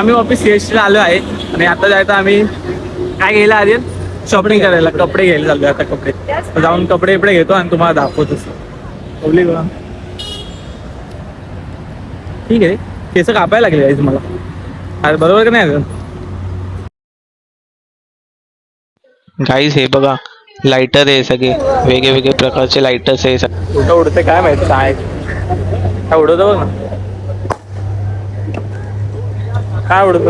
आम्ही वापस सीएसटीला आलो आहे आणि आता जायचं आम्ही काय घ्यायला आधी शॉपिंग करायला, कपडे घ्यायला चाललोय आता. कपडे जाऊन कपडे घेतो आणि तुम्हाला दाखवतो. पब्लिक बघा. ठीक आहे, केस कापायला लागले आहे तुम्हाला. अरे बरोबर का नाही? गाईज हे बघा, लाइटर आहे सगळे, वेगळे वेगळे प्रकारचे लाइटर्स आहे. कुठं उडते काय माहिती, काय उडत बघ ना, काय उडत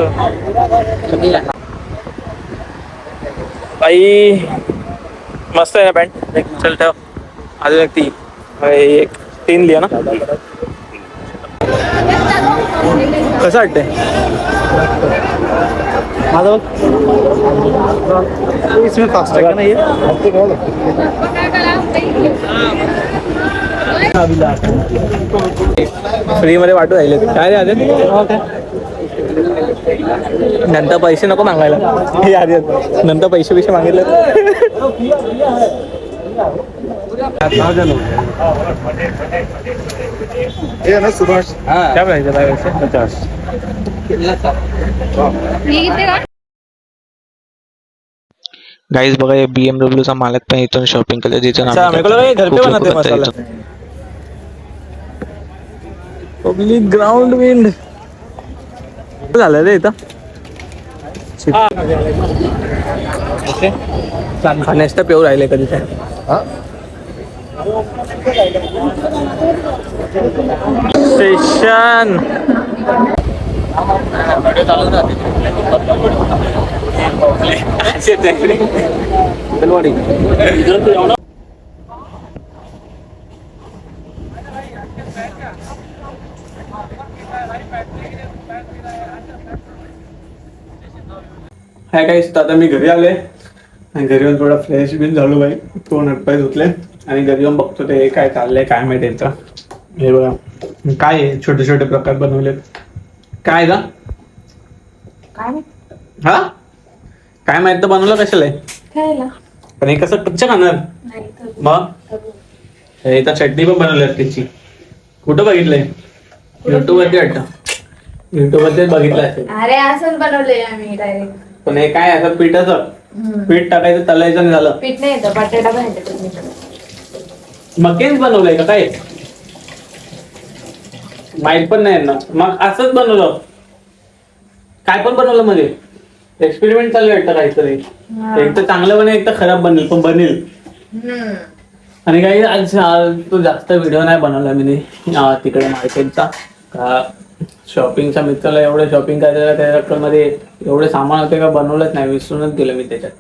बाई. मस्त आहे ना पॅन्ट. चल ठेव. अजून एक ती, एक 3 लिहा ना. कसं वाटतंय माझं? इसमें फास्ट आहे का नाही? फ्री मध्ये वाटू राहिले काय रे? आधी नंतर पैसे नको मागायला. नंतर पैसे मागितले. सुभाष क्या प्राइस है? 50. गाईज बघा, हे BMW चा मालक पण इथून शॉपिंग केलं, जिथून पब्लिक ग्राउंड विंड झालं रे इथं. खाण्यास तर पेऊ राहिले कधी काय. स्टेशन हाय गाईस, आता मी घरी आले आणि घरी येऊन थोडा फ्रेश बिन झालो बाई. तोंड हातपाय धुतले आणि घरी येऊन बघतो ते काय चाललंय काय माहिती याचं. हे बघा काय आहे, छोटे छोटे प्रकार बनवले. काय का हा काय माहित तर बनवलं कशाला आहे? पण हे कसं कच्चं खाणार? मग इथं चटणी पण बनवली त्याची. कुठं बघितलंय? युट्यूब वरती वाटतं. युट्यूब वरतीच बघितलं असेल. अरे असंच बनवलंय आम्ही डायरेक्ट. पण हे काय असं पिठाचं पीठ टाकायचं, तलायचं आणि झालं. पीठ नाही येतं, बटाटा पण येतं. मकेच बनवलंय का काय? माहित पण नाही ना. मग असंच बनवलं काय पण बनवलं मध्ये. एक्सपेरिमेंट चालू आहे काहीतरी. एक तर चांगलं बनेल, एक तर खराब बनेल, पण बनेल. आणि काही आज तो जास्त व्हिडिओ नाही बनवला मी तिकडे मार्केटचा. शॉपिंगच्या मित्राला एवढं शॉपिंग करायला त्या रक्कममध्ये एवढे सामान होते का बनवलंच नाही. विसरूनच गेलं मी त्याच्यात.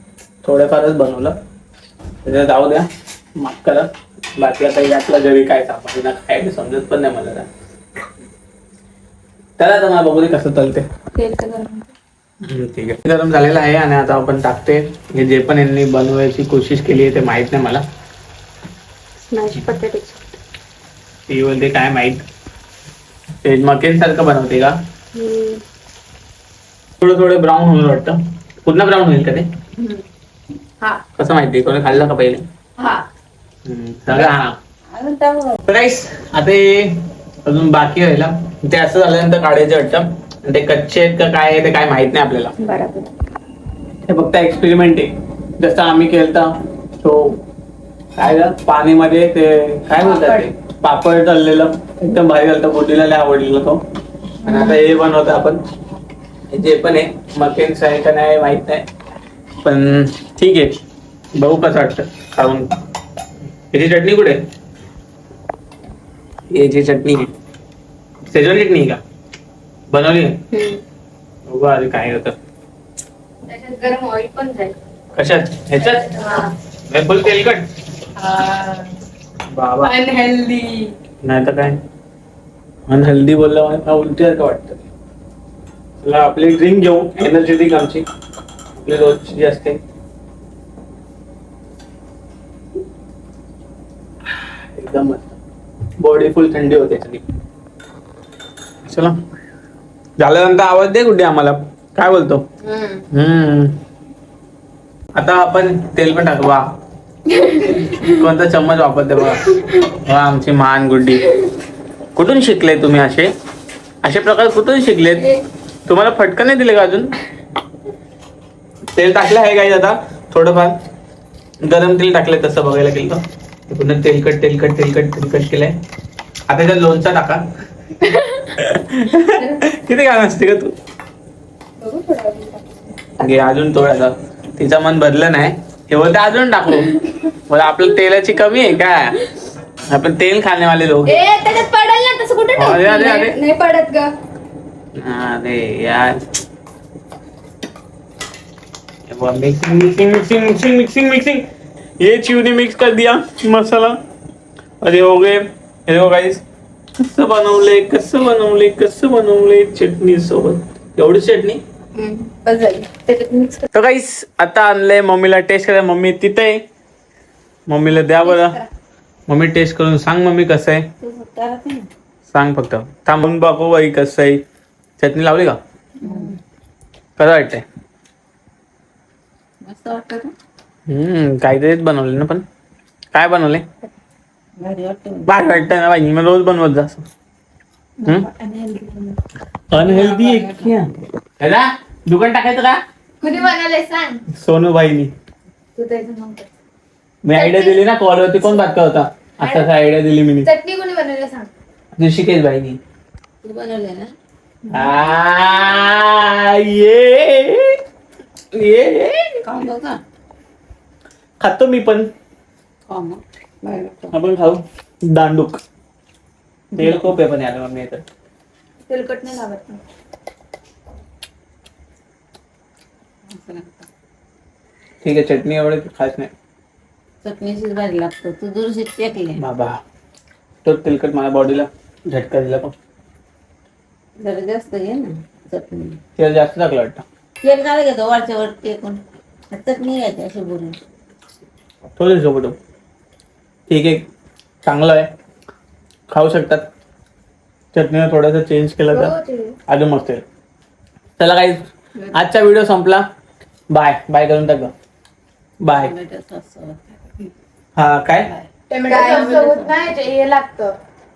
थोडंफारच बनवलं. त्याच्यात जाऊ द्या, माफ करा. बाकी आता यातला घरी काय सामान काय समजत पण नाही मला. त्याला आता मला बघू कसं चालते. ठीक आहे, गरम झालेलं आहे आणि आता आपण टाकते. हे जे पण यांनी बनवायची कोशिश केली आहे ते माहित नाही मला. ती बोलते काय माहित. ते मकेन सारखं बनवते का? थोडं थोडं ब्राऊन होईल वाटतं. पुन्हा ब्राऊन होईल का ते? कसं माहिती? कोणी खाल्लं का पहिले? सगळं राईस आता अजून बाकी व्हायला. ते असं झाल्यानंतर काढायचं वाटतं. ते कच्चे आहेत का काय आहे ते काय माहित नाही आपल्याला. हे फक्त एक्सपेरिमेंट आहे. जसं आम्ही केलता तो काय पाणीमध्ये ते काय बोलतात ते पापड तळलेलं एकदम भारी झालं. बोटीला लय आवडलेलं तो. आणि आता हे बनवतो आपण. जे पण आहे मकेन्स आहे का नाही माहित नाही, पण ठीक आहे, बघू कसं वाटतं खाऊन. याची चटणी कुठे? याची चटणी सेजवान चटणी का बनवली? बघू आधी काय होतं. गरम ऑइल पण जाईल. कशात? ह्याच्यात फुल तेलकट बाबा. अनहेल्दी नाही तर काय. अनहेल्दी बोललं उलटी का वाटतं. चला आपली ड्रिंक घेऊ, एनर्जेटिक आमची आपली रोजची जी असते. एकदम मस्त, बॉडी फुल थंडी होते. चला झाल्यानंतर आवाज दे कुठे आम्हाला. काय बोलतो? आता आपण तेल पण टाकू. वा कोणता चम्मच वापरते बघा. वा आमची मान गुड्डी. कुठून शिकले तुम्ही असे प्रकार? कुठून शिकलेत? तुम्हाला फटकन नाही दिले का अजून? तेल टाकलं आहे काय आता थोडंफार गरम तेल टाकलंय तसं बघायला गेलं तर पुन्हा तेलकट केलंय. आता त्यात लोणचा टाका. किती काय असते का तू? बघू थोडा वेळ. घे अजून थोडासा. तिचं मन भरलं नाही हे बोलते अजून टाकू. मला आपलं तेलाची कमी आहे काय? आपण तेल खाण्यावाले लोक. ए त्याच्यात पडेल ना तसं कुठे अरे, अरे, अरे. नाही पडत ग. अरे यार मिक्सिंग ये चीव ने मिक्स कर दिया मसाला. अरे हो गए. हे हो गाईस कसं बनवले चटणी सोबत एवढी चटणी. बस झाली त्याच्यात मिक्स कर. तर गाईस आता आणलंय मम्मीला टेस्ट करायला. मम्मी तिथे आहे. मम्मीला द्या बरं. मम्मी टेस्ट करून सांग मम्मी कसं आहे सांग फक्त. थांबून बघू बाई कसं आहे. चटणी लावली का? कसं वाटतंय? मस्त वाटतं ना? काहीतरीच बनवले ना पण काय बनवले? भारी वाटतं. भारी वाटतंय ना बाई. मग रोज बनवत जा असं. अनहेल्दी आहे क्या? दादा दुकान टाकायचं का? कुणी बनवलंय सांग. सोनूबाईनी. तू त्याचं नाव कर. मी आयडिया दिली ना कॉलवरती. कोण बात होता असं आयडिया दिली मी. चटणी कोणी बनवली सांग. ऋषिकेश बाईनी. तू बनवलंय ना? ये खाऊन बघा. खातो मी पण. खाऊ मग. भारी वाटतं. आपण खाऊ दांडूक. तेल खूप आहे पण यार मम्मी येतात. तेलकट नाही लागत ना. असं लागतं. ठीक आहे चटणी एवढे खास नाही चटणीशीच भारी लागतं. तू दुरुस्तीत टेकले. बाबा. तो तेलकट माझ्या बॉडीला झटका दिला पण. जरा जास्त घे ना चटणी. तेल जास्त टाकलं वाटतं. तेल काय घेतो वरच्या वर टेकून. चटणी घ्यायची अशी बोलून. थोडं सोबत ठीक आहे चांगलं आहे खाऊ शकतात. चटणीला थोडंसं चेंज केलं तर हो, ते. अजून मस्त आहे. चला काही आजचा व्हिडिओ संपला. बाय करून टाक. बाय. Tomato sauce. हा काय टोमॅटो सॉस सोबत नाही हे लागतं.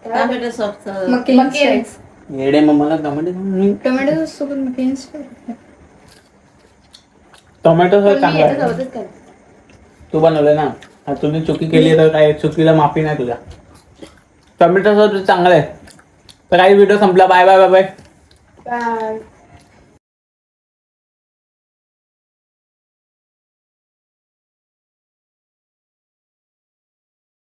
Tomato sauce. मकेन्स. येडे मम्माला टोमॅटो टोमॅटो सॉस सोबत मकेन्स. टोमॅटो सॉस चांगला आहे. सोबतच काय. तू बनवलं ना आता तुम्ही चुकी केली तर काय चुकीला माफी नाही तुझ्या. टोमॅटो सॉस चांगला आहे. तर काही व्हिडिओ संपला. बाय. बाय.